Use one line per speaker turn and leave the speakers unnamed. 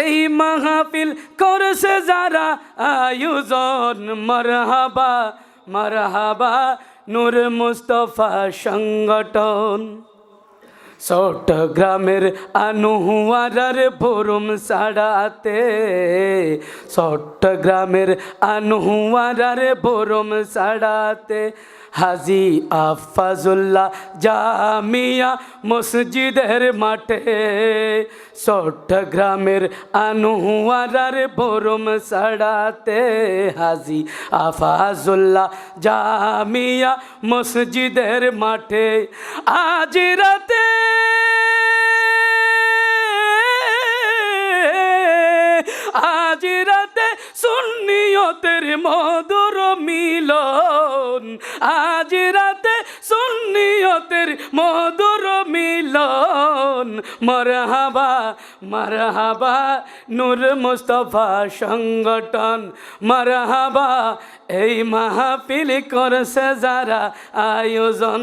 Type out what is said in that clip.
এই মাহফিল করছে যারা আয়োজন মারহাবা মারহাবা নূর মুস্তফা সংগঠন। চট্টগ্রামের আনোয়ারার ভোরম সাড়াতে, চট্টগ্রামের আনোয়ারার ভোরম সাড়াতে হাজি আফাজুল্লাহ জামিয়া মসজিদের মাঠে, চট্টগ্রামের আনোয়ারার ভোরম সাড়াতে হাজি আফাজুল্লাহ জামিয়া মসজিদের মাঠে আজ রাতে আজ রাতে সুন্নিয়তের মধুর মিলন, আজ রাতে সুন্নিয়তের মধুর মিলন। মারহাবা মারহাবা নূর মুস্তফা সংগঠন, মারহাবা এই মাহফিল করছে যারা আয়োজন।